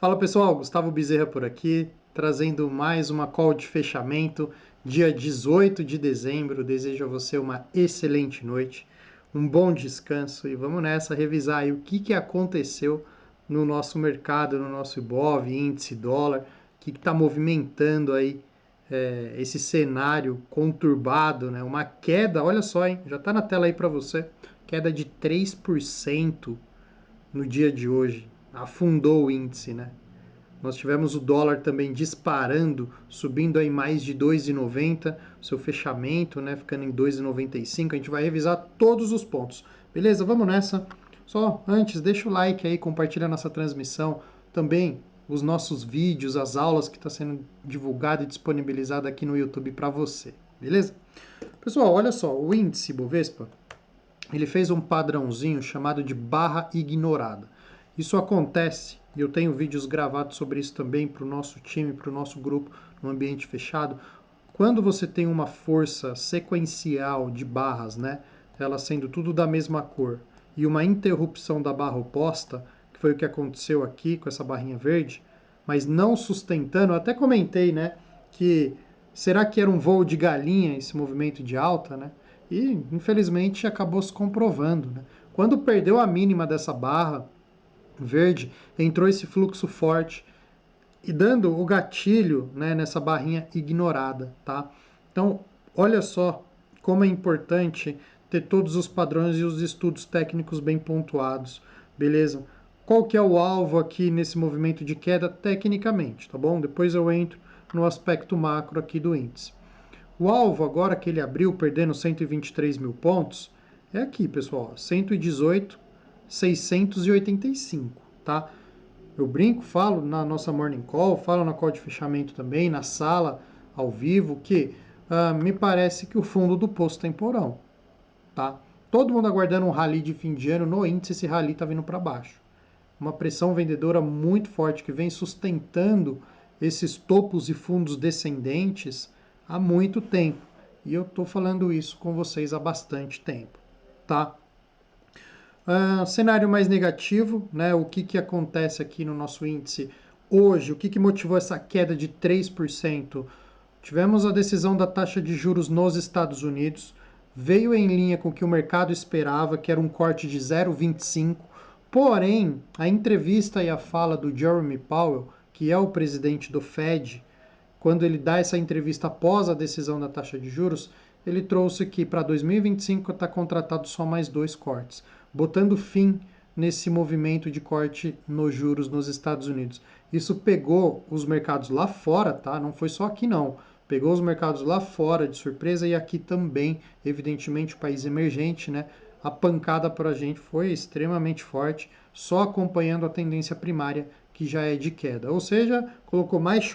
Fala pessoal, Gustavo Bezerra por aqui, trazendo mais uma call de fechamento, dia 18 de dezembro. Desejo a você uma excelente noite, um bom descanso e vamos nessa revisar aí o que aconteceu no nosso mercado, no nosso Ibov, índice dólar, o que está movimentando aí esse cenário conturbado, né? Uma queda, olha só, hein? Já está na tela aí para você, queda de 3% no dia de hoje, afundou o índice, né? Nós tivemos o dólar também disparando, subindo aí mais de 2,90, seu fechamento, né, ficando em 2,95. A gente vai revisar todos os pontos. Beleza? Vamos nessa. Só antes, deixa o like aí, compartilha nossa transmissão, também os nossos vídeos, as aulas que está sendo divulgada e disponibilizada aqui no YouTube para você. Beleza? Pessoal, olha só, o índice Bovespa, ele fez um padrãozinho chamado de barra ignorada. Isso acontece, e eu tenho vídeos gravados sobre isso também para o nosso time, para o nosso grupo, no ambiente fechado. Quando você tem uma força sequencial de barras, né, elas sendo tudo da mesma cor, e uma interrupção da barra oposta, que foi o que aconteceu aqui com essa barrinha verde, mas não sustentando, eu até comentei, né, que será que era um voo de galinha esse movimento de alta, né? E, infelizmente, acabou se comprovando, né? Quando perdeu a mínima dessa barra verde, entrou esse fluxo forte e dando o gatilho, né, nessa barrinha ignorada, tá? Então, olha só como é importante ter todos os padrões e os estudos técnicos bem pontuados, beleza? Qual que é o alvo aqui nesse movimento de queda tecnicamente, tá bom? Depois eu entro no aspecto macro aqui do índice. O alvo, agora que ele abriu perdendo 123 mil pontos, é aqui, pessoal, 118,685, tá? Eu brinco, falo na nossa morning call, falo na call de fechamento também, na sala, ao vivo, que me parece que o fundo do poço temporão, tá? Todo mundo aguardando um rally de fim de ano, no índice esse rally tá vindo para baixo. Uma pressão vendedora muito forte que vem sustentando esses topos e fundos descendentes há muito tempo. E eu estou falando isso com vocês há bastante tempo, tá? Cenário mais negativo, né? O que acontece aqui no nosso índice hoje? O que motivou essa queda de 3%? Tivemos a decisão da taxa de juros nos Estados Unidos, veio em linha com o que o mercado esperava, que era um corte de 0,25. Porém, a entrevista e a fala do Jeremy Powell, que é o presidente do Fed, quando ele dá essa entrevista após a decisão da taxa de juros, ele trouxe que para 2025 está contratado só mais 2 cortes, botando fim nesse movimento de corte nos juros nos Estados Unidos. Isso pegou os mercados lá fora, tá? Não foi só aqui não. Pegou os mercados lá fora de surpresa e aqui também, evidentemente, o país emergente, né? A pancada para a gente foi extremamente forte, só acompanhando a tendência primária que já é de queda. Ou seja, colocou mais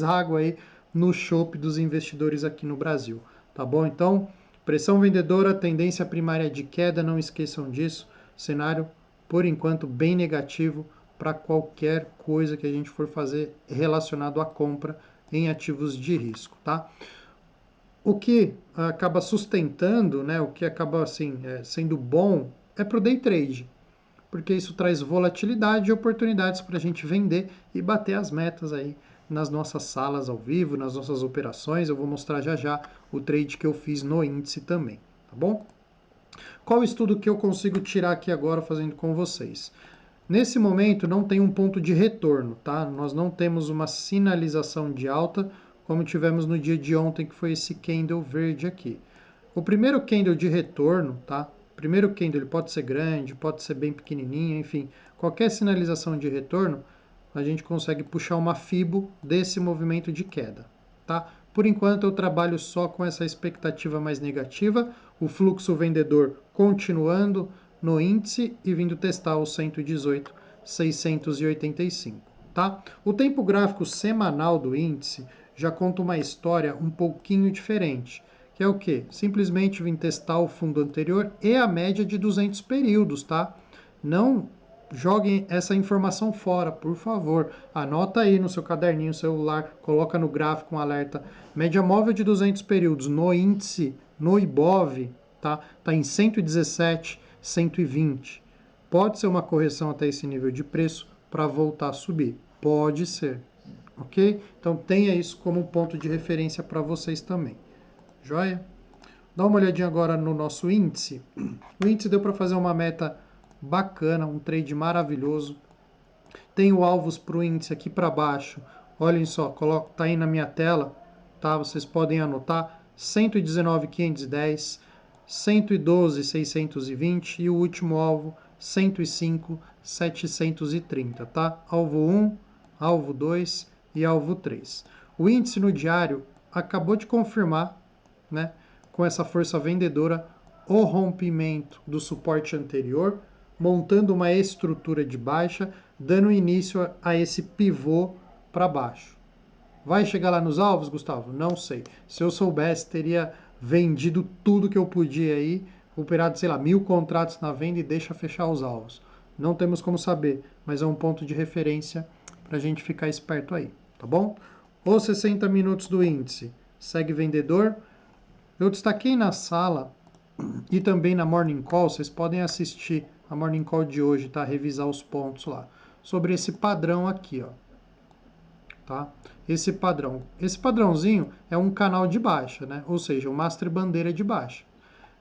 água aí no chope dos investidores aqui no Brasil. Tá bom? Então, pressão vendedora, tendência primária de queda, não esqueçam disso. Cenário, por enquanto, bem negativo para qualquer coisa que a gente for fazer relacionado à compra em ativos de risco, tá? O que acaba sustentando, né, o que acaba assim, sendo bom é para o day trade, porque isso traz volatilidade e oportunidades para a gente vender e bater as metas aí nas nossas salas ao vivo, nas nossas operações. Eu vou mostrar já já o trade que eu fiz no índice também, tá bom? Qual o estudo que eu consigo tirar aqui agora fazendo com vocês? Nesse momento não tem um ponto de retorno, tá? Nós não temos uma sinalização de alta como tivemos no dia de ontem, que foi esse candle verde aqui. O primeiro candle de retorno, tá? O primeiro candle ele pode ser grande, pode ser bem pequenininho, enfim, qualquer sinalização de retorno, a gente consegue puxar uma fibo desse movimento de queda, tá? Por enquanto eu trabalho só com essa expectativa mais negativa, o fluxo vendedor continuando no índice e vindo testar o 118,685, tá? O tempo gráfico semanal do índice já conta uma história um pouquinho diferente, que é o quê? Simplesmente vim testar o fundo anterior e a média de 200 períodos, tá? Não joguem essa informação fora, por favor. Anota aí no seu caderninho celular, coloca no gráfico um alerta. Média móvel de 200 períodos no índice, no Ibov, tá? Tá em 117, 120. Pode ser uma correção até esse nível de preço, para voltar a subir. Pode ser, ok? Então tenha isso como ponto de referência para vocês também. Joia? Dá uma olhadinha agora no nosso índice. O índice deu para fazer uma meta bacana, um trade maravilhoso. Tenho alvos para o índice aqui para baixo. Olhem só, tá aí na minha tela, tá? Vocês podem anotar 119.510, 112.620 e o último alvo 105.730, tá? Alvo 1, alvo 2 e alvo 3. O índice no diário acabou de confirmar, né, com essa força vendedora, o rompimento do suporte anterior, montando uma estrutura de baixa, dando início a esse pivô para baixo. Vai chegar lá nos alvos, Gustavo? Não sei. Se eu soubesse, teria vendido tudo que eu podia aí, operado, sei lá, 1.000 contratos na venda e deixa fechar os alvos. Não temos como saber, mas é um ponto de referência para a gente ficar esperto aí, tá bom? Os 60 minutos do índice segue vendedor. Eu destaquei na sala e também na Morning Call, vocês podem assistir a Morning Call de hoje, tá? Revisar os pontos lá. Sobre esse padrão aqui, ó. Tá? Esse padrão. Esse padrãozinho é um canal de baixa, né? Ou seja, o Master Bandeira de baixa.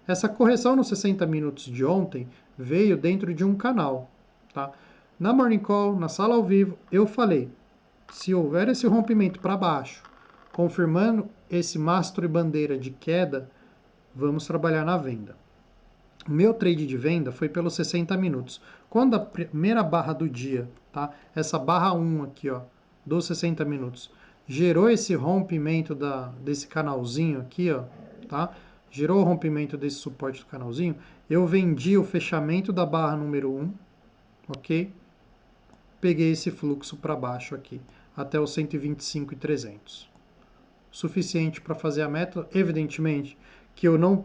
Essa correção nos 60 minutos de ontem veio dentro de um canal, tá? Na Morning Call, na sala ao vivo, eu falei, se houver esse rompimento para baixo, confirmando esse mastro e bandeira de queda, vamos trabalhar na venda. O meu trade de venda foi pelos 60 minutos. Quando a primeira barra do dia, tá? Essa barra 1 aqui, ó, dos 60 minutos, gerou esse rompimento desse canalzinho aqui, ó, tá? Gerou o rompimento desse suporte do canalzinho, eu vendi o fechamento da barra número 1, ok? Peguei esse fluxo para baixo aqui, até os 125.300. Suficiente para fazer a meta, evidentemente que eu não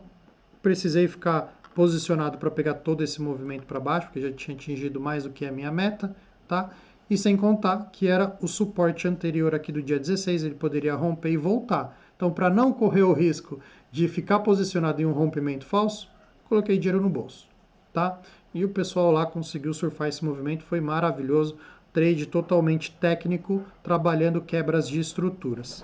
precisei ficar posicionado para pegar todo esse movimento para baixo, porque já tinha atingido mais do que a minha meta, tá? E sem contar que era o suporte anterior aqui do dia 16, ele poderia romper e voltar. Então, para não correr o risco de ficar posicionado em um rompimento falso, coloquei dinheiro no bolso, tá? E o pessoal lá conseguiu surfar esse movimento, foi maravilhoso, trade totalmente técnico, trabalhando quebras de estruturas,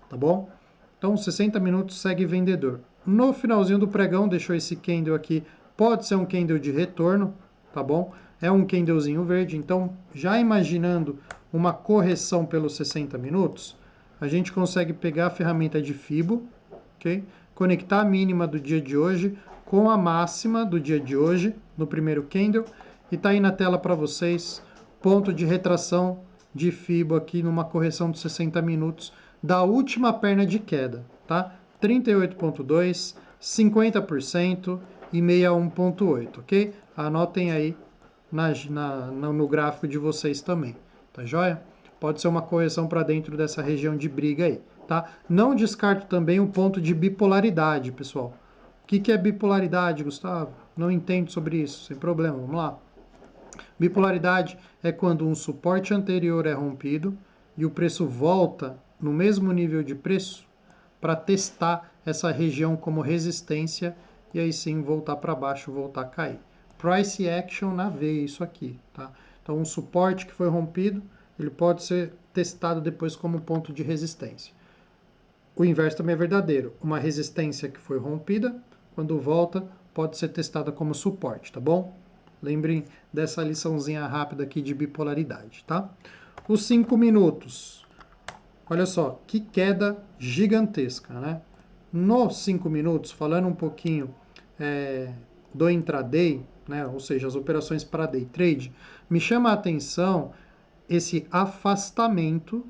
tá bom? Então, 60 minutos segue vendedor. No finalzinho do pregão, deixou esse candle aqui, pode ser um candle de retorno, tá bom? É um candlezinho verde, então, já imaginando uma correção pelos 60 minutos, a gente consegue pegar a ferramenta de Fibo, ok? Conectar a mínima do dia de hoje com a máxima do dia de hoje, no primeiro candle, e tá aí na tela para vocês, ponto de retração de Fibo aqui numa correção de 60 minutos, da última perna de queda, tá? 38,2%, 50% e 61,8%, ok? Anotem aí no gráfico de vocês também, tá joia? Pode ser uma correção para dentro dessa região de briga aí, tá? Não descarto também o ponto de bipolaridade, pessoal. O que é bipolaridade, Gustavo? Não entendo sobre isso, sem problema, vamos lá. Bipolaridade é quando um suporte anterior é rompido e o preço volta no mesmo nível de preço para testar essa região como resistência e aí sim voltar para baixo, voltar a cair. Price action na veia, isso aqui, tá? Então, um suporte que foi rompido, ele pode ser testado depois como ponto de resistência. O inverso também é verdadeiro. Uma resistência que foi rompida, quando volta, pode ser testada como suporte, tá bom? Lembrem dessa liçãozinha rápida aqui de bipolaridade, tá? Os 5 minutos. Olha só, que queda gigantesca, né? Nos 5 minutos, falando um pouquinho do intraday, né? Ou seja, as operações para day trade, me chama a atenção esse afastamento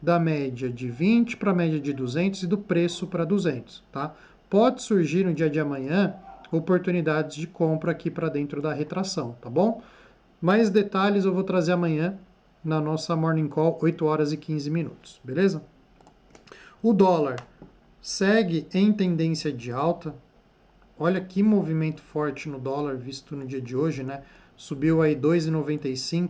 da média de 20 para a média de 200 e do preço para 200, tá? Pode surgir no dia de amanhã oportunidades de compra aqui para dentro da retração, tá bom? Mais detalhes eu vou trazer amanhã na nossa Morning Call, 8 horas e 15 minutos, beleza? O dólar segue em tendência de alta. Olha que movimento forte no dólar visto no dia de hoje, né? Subiu aí 2,95.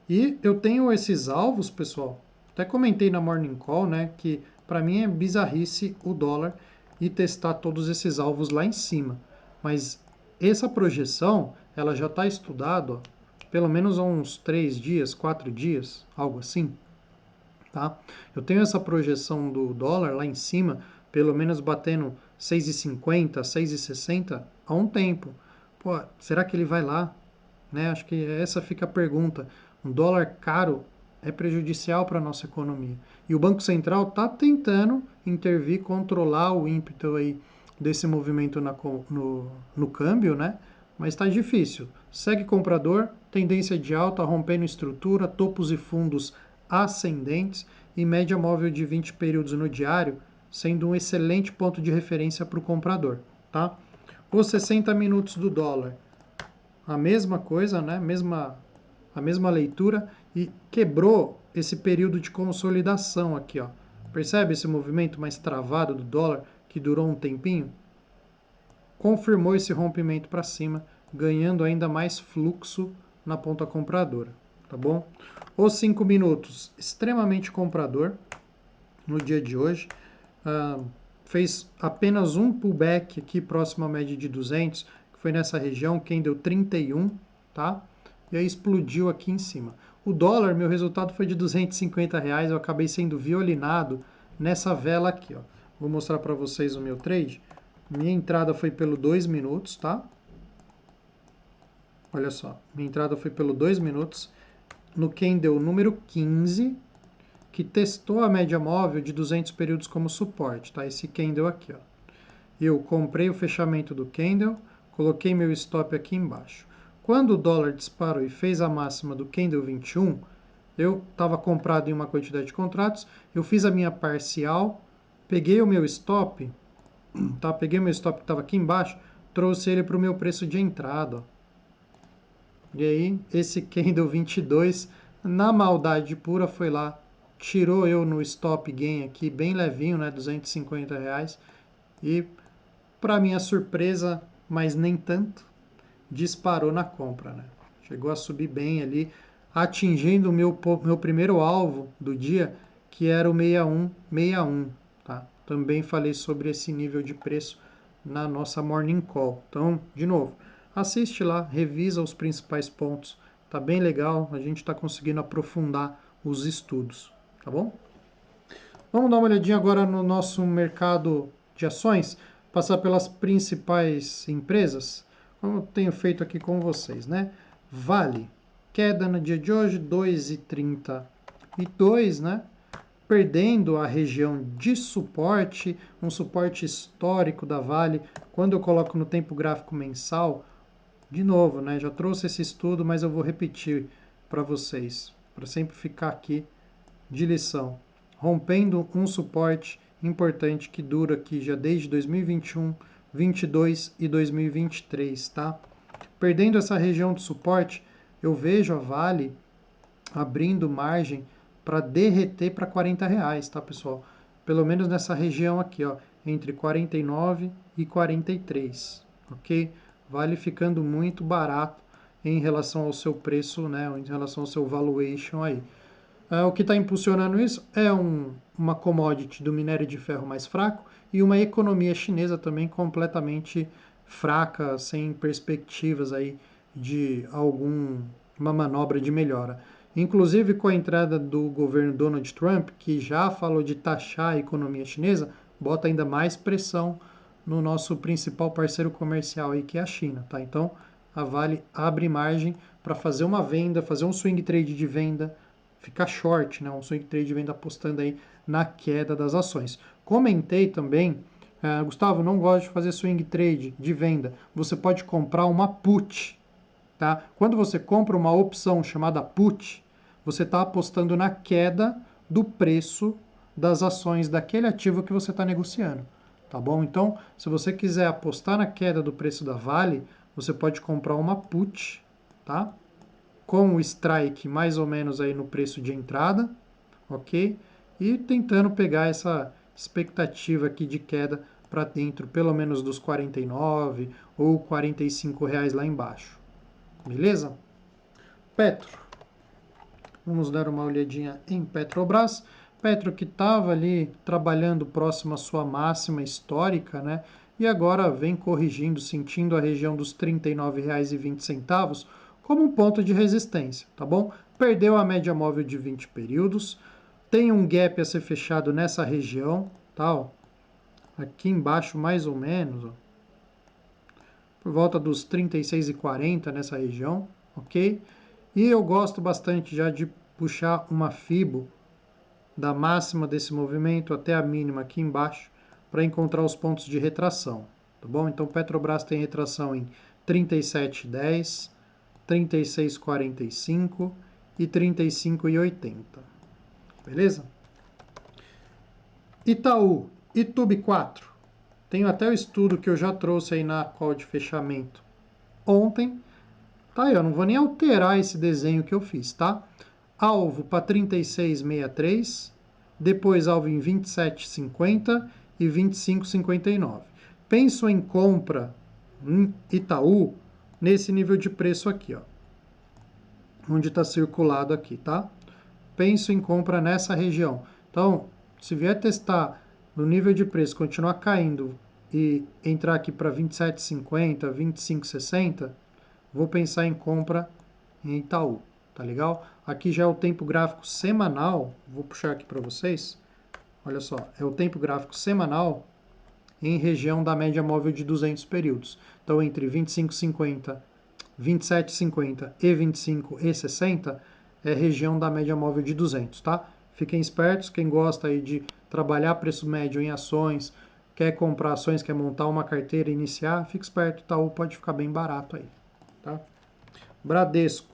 E eu tenho esses alvos, pessoal. Até comentei na Morning Call, né, que para mim é bizarrice o dólar e testar todos esses alvos lá em cima. Mas essa projeção, ela já está estudada pelo menos há uns 3 dias, 4 dias, algo assim, tá? Eu tenho essa projeção do dólar lá em cima, pelo menos batendo 6,50, 6,60 há um tempo. Pô, será que ele vai lá? Né? Acho que essa fica a pergunta. Um dólar caro é prejudicial para a nossa economia. E o Banco Central está tentando intervir, controlar o ímpeto aí desse movimento no câmbio, né? Mas está difícil. Segue comprador, tendência de alta, rompendo estrutura, topos e fundos ascendentes e média móvel de 20 períodos no diário, sendo um excelente ponto de referência para o comprador, tá? Os 60 minutos do dólar, a mesma coisa, né? A mesma leitura e quebrou esse período de consolidação aqui, ó. Percebe esse movimento mais travado do dólar que durou um tempinho? Confirmou esse rompimento para cima, ganhando ainda mais fluxo na ponta compradora, tá bom? Os 5 minutos, extremamente comprador no dia de hoje. Fez apenas um pullback aqui próximo à média de 200, que foi nessa região, quem deu 31, tá? E aí explodiu aqui em cima. O dólar, meu resultado foi de R$ 250, eu acabei sendo violinado nessa vela aqui, ó. Vou mostrar para vocês o meu trade. Minha entrada foi pelo 2 minutos, tá? Olha só, minha entrada foi pelo 2 minutos, no candle número 15, que testou a média móvel de 200 períodos como suporte, tá? Esse candle aqui, ó. Eu comprei o fechamento do candle, coloquei meu stop aqui embaixo. Quando o dólar disparou e fez a máxima do candle 21, eu estava comprado em uma quantidade de contratos, eu fiz a minha parcial, peguei o meu stop, tá? Peguei o meu stop que estava aqui embaixo, trouxe ele para o meu preço de entrada, ó. E aí, esse candle 22, na maldade pura, foi lá, tirou eu no stop gain aqui, bem levinho, né? R$ 250. E, para minha surpresa, mas nem tanto, disparou na compra, né? Chegou a subir bem ali, atingindo o meu primeiro alvo do dia, que era o 6161, tá? Também falei sobre esse nível de preço na nossa Morning Call. Então, de novo, assiste lá, revisa os principais pontos. Tá bem legal, a gente está conseguindo aprofundar os estudos, tá bom? Vamos dar uma olhadinha agora no nosso mercado de ações, passar pelas principais empresas, como eu tenho feito aqui com vocês, né? Vale, queda no dia de hoje, 2,32, né? Perdendo a região de suporte, um suporte histórico da Vale. Quando eu coloco no tempo gráfico mensal, de novo, né? Já trouxe esse estudo, mas eu vou repetir para vocês, para sempre ficar aqui de lição. Rompendo um suporte importante que dura aqui já desde 2021, 22 e 2023, tá? Perdendo essa região de suporte, eu vejo a Vale abrindo margem para derreter para R$ 40, tá, pessoal? Pelo menos nessa região aqui, ó, entre 49 e 43, ok? Vale ficando muito barato em relação ao seu preço, né, em relação ao seu valuation aí. O que está impulsionando isso é uma commodity do minério de ferro mais fraco e uma economia chinesa também completamente fraca, sem perspectivas aí de alguma manobra de melhora. Inclusive com a entrada do governo Donald Trump, que já falou de taxar a economia chinesa, bota ainda mais pressão no nosso principal parceiro comercial aí, que é a China, tá? Então, a Vale abre margem para fazer uma venda, fazer um swing trade de venda, ficar short, né? Um swing trade de venda apostando aí na queda das ações. Comentei também, Gustavo, não gosto de fazer swing trade de venda. Você pode comprar uma put, tá? Quando você compra uma opção chamada put, você está apostando na queda do preço das ações daquele ativo que você está negociando, tá bom? Então, se você quiser apostar na queda do preço da Vale, você pode comprar uma put, tá? Com o strike mais ou menos aí no preço de entrada, ok? E tentando pegar essa expectativa aqui de queda para dentro, pelo menos dos 49 ou R$ 45 lá embaixo. Beleza? Petro. Vamos dar uma olhadinha em Petrobras. Petro que estava ali trabalhando próximo à sua máxima histórica, né? E agora vem corrigindo, sentindo a região dos R$ 39,20, como um ponto de resistência, tá bom? Perdeu a média móvel de 20 períodos, tem um gap a ser fechado nessa região, tá? Ó, aqui embaixo mais ou menos, ó, por volta dos 36,40 nessa região, ok? E eu gosto bastante já de puxar uma fibo da máxima desse movimento até a mínima aqui embaixo para encontrar os pontos de retração, tá bom? Então Petrobras tem retração em 37,10, 36,45 e 35,80, beleza? Itaú, Itube 4. Tenho até o estudo que eu já trouxe aí na call de fechamento ontem. Tá aí, eu não vou nem alterar esse desenho que eu fiz, tá? Alvo para 36,63, depois alvo em 27,50 e 25,59. Penso em compra em Itaú nesse nível de preço aqui, ó, onde está circulado aqui, tá? Penso em compra nessa região. Então, se vier testar no nível de preço, continuar caindo e entrar aqui para 27,50, 25,60, vou pensar em compra em Itaú, tá legal? Aqui já é o tempo gráfico semanal, vou puxar aqui para vocês. Olha só, é o tempo gráfico semanal em região da média móvel de 200 períodos. Então, entre 25,50, 27,50 e 25,60 é região da média móvel de 200, tá? Fiquem espertos, quem gosta aí de trabalhar preço médio em ações, quer comprar ações, quer montar uma carteira e iniciar, fique esperto, Itaú pode ficar bem barato aí, tá? Bradesco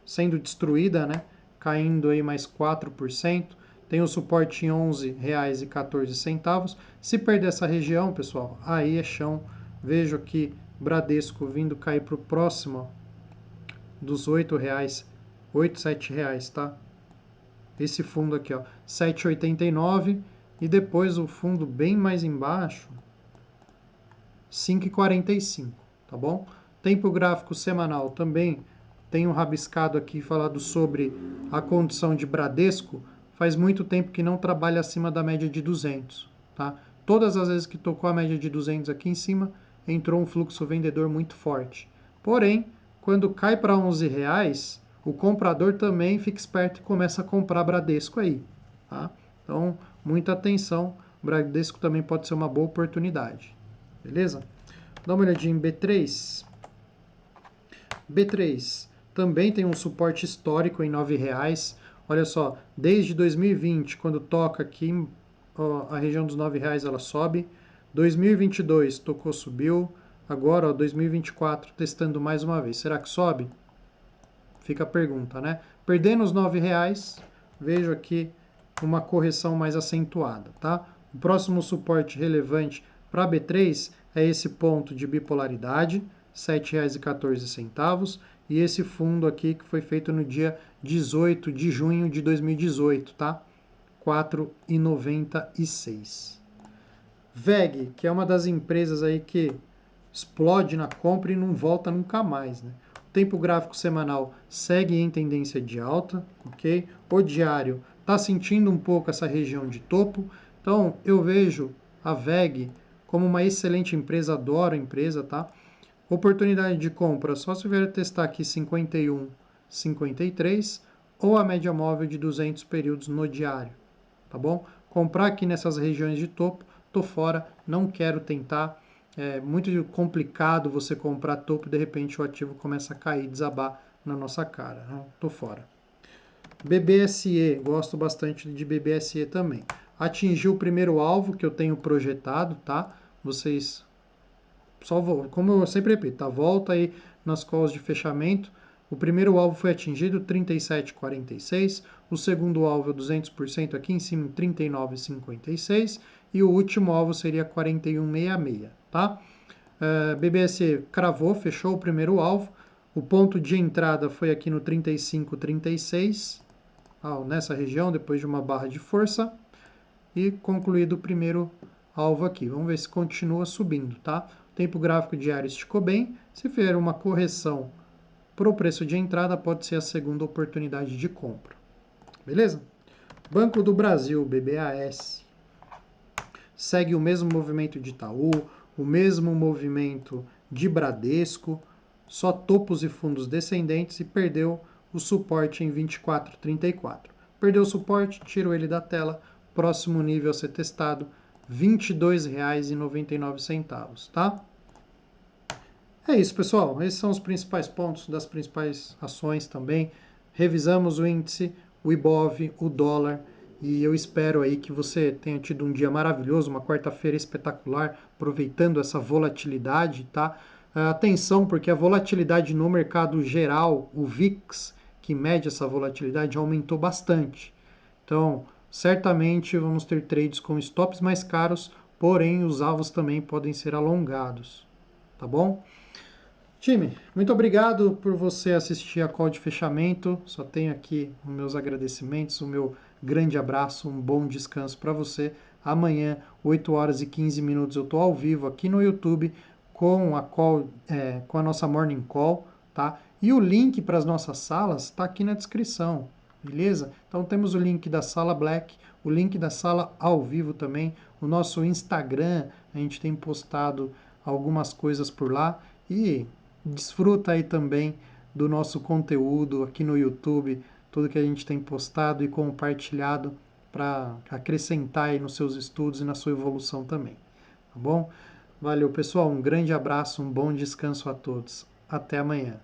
sendo destruída, né? Caindo aí mais 4%. Tem o suporte em R$ 11,14. Se perder essa região, pessoal, aí é chão. Vejo aqui Bradesco vindo cair para o próximo dos R$ 8,00, R$ 8, R$ 7,00, tá? Esse fundo aqui, ó, 7,89 e depois o fundo bem mais embaixo, 5,45, tá bom? Tempo gráfico semanal também tenho rabiscado aqui falado sobre a condição de Bradesco. Faz muito tempo que não trabalha acima da média de 200, tá? Todas as vezes que tocou a média de 200 aqui em cima, entrou um fluxo vendedor muito forte. Porém, quando cai para R$ 11,00, o comprador também fica esperto e começa a comprar Bradesco aí, tá? Então, muita atenção, Bradesco também pode ser uma boa oportunidade, beleza? Dá uma olhadinha em B3. B3 também tem um suporte histórico em R$ 9,00. Olha só, desde 2020, quando toca aqui, ó, a região dos R$ 9,00 ela sobe. 2022 tocou, subiu. Agora, ó, 2024 testando mais uma vez. Será que sobe? Fica a pergunta, né? Perdendo os R$ 9,00, vejo aqui uma correção mais acentuada, tá? O próximo suporte relevante para B3 é esse ponto de bipolaridade, R$ 7,14, e esse fundo aqui que foi feito no dia 18 de junho de 2018, tá? 4,96. VEG, que é uma das empresas aí que explode na compra e não volta nunca mais, né? O tempo gráfico semanal segue em tendência de alta, ok? O diário está sentindo um pouco essa região de topo, então eu vejo a VEG como uma excelente empresa, adoro a empresa, tá? Oportunidade de compra, só se vier testar aqui 51, 53 ou a média móvel de 200 períodos no diário, tá bom? Comprar aqui nessas regiões de topo, tô fora, não quero tentar. É muito complicado você comprar topo e de repente o ativo começa a cair, desabar na nossa cara, né? Tô fora. BBSE, gosto bastante de BBSE também. Atingiu o primeiro alvo que eu tenho projetado, tá? Vocês só como eu sempre repito, tá? Volta aí nas calls de fechamento. O primeiro alvo foi atingido, 37,46. O segundo alvo é 200% aqui em cima, 39,56. E o último alvo seria 41,66, tá? BBSE cravou, fechou o primeiro alvo. O ponto de entrada foi aqui no 35,36, nessa região, depois de uma barra de força. E concluído o primeiro alvo aqui. Vamos ver se continua subindo, tá? O tempo gráfico diário esticou bem. Se vier uma correção para o preço de entrada, pode ser a segunda oportunidade de compra. Beleza? Banco do Brasil, BBAS. Segue o mesmo movimento de Itaú, o mesmo movimento de Bradesco. só topos e fundos descendentes e perdeu o suporte em 24,34. Perdeu o suporte, tiro ele da tela, próximo nível a ser testado, R$ 22,99, tá? É isso, pessoal. Esses são os principais pontos das principais ações também. Revisamos o índice, o Ibov, o dólar, e eu espero aí que você tenha tido um dia maravilhoso, uma quarta-feira espetacular, aproveitando essa volatilidade, tá? Atenção, porque a volatilidade no mercado geral, o VIX, que mede essa volatilidade, aumentou bastante. Então, certamente vamos ter trades com stops mais caros, porém os alvos também podem ser alongados, tá bom? Time, muito obrigado por você assistir a call de fechamento. Só tenho aqui os meus agradecimentos, o meu grande abraço, um bom descanso para você. Amanhã, 8 horas e 15 minutos, eu estou ao vivo aqui no YouTube com a call, com a nossa morning call, tá? E o link para as nossas salas está aqui na descrição, beleza? Então temos o link da sala Black, o link da sala ao vivo também, o nosso Instagram, a gente tem postado algumas coisas por lá e desfruta aí também do nosso conteúdo aqui no YouTube, tudo que a gente tem postado e compartilhado para acrescentar aí nos seus estudos e na sua evolução também, tá bom? Valeu, pessoal, um grande abraço, um bom descanso a todos. Até amanhã.